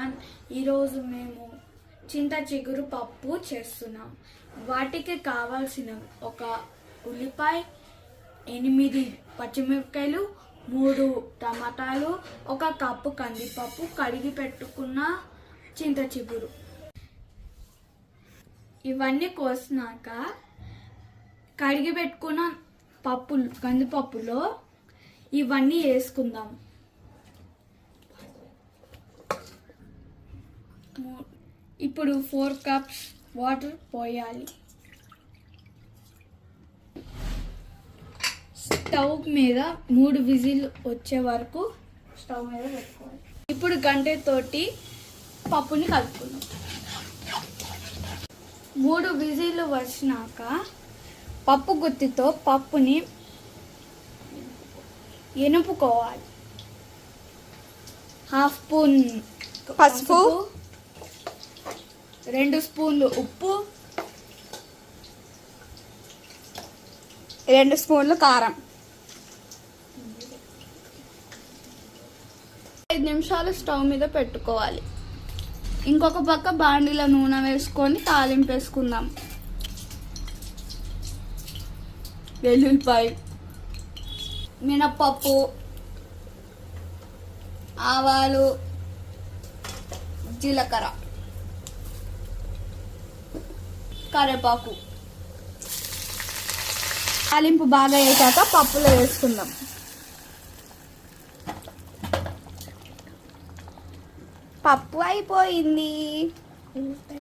Everyone. ఈరోజు మేము చింత చిగురు పప్పు చేస్తున్నాం. వాటికి కావాల్సిన ఒక ఉల్లిపాయ, 8 పచ్చిమిరపకాయలు, 3 టమాటాలు, 1 కప్పు కందిపప్పు, కడిగి పెట్టుకున్న చింత చిగురు. ఇవన్నీ కోసినాక కడిగి పెట్టుకున్న కందిపప్పులో ఇవన్నీ వేసుకుందాం. ఇప్పుడు 4 కప్స్ వాటర్ పోయాలి. స్టవ్ మీద 3 విజిల్ వచ్చే వరకు స్టవ్ మీద పెట్టుకోవాలి. ఇప్పుడు గంటతోటి పప్పుని కలుపుకుందాం. 3 విజిల్ వచ్చినాక పప్పు గుత్తితో పప్పుని ఎనుపుకోవాలి. 1/2 స్పూన్ పసుపు, 2 స్పూన్లు ఉప్పు, 2 స్పూన్లు కారం. 5 నిమిషాలు స్టవ్ మీద పెట్టుకోవాలి. ఇంకొక పక్క బాండీలో నూనె వేసుకొని తాలింపు వేసుకుందాం. వెల్లుల్లిపాయ, మినప్పప్పు, ఆవాలు, జీలకర్ర, కరివేపాకు. తాలింపు బాగా వేసాక పప్పులో వేసుకుందాం. పప్పు అయిపోయింది.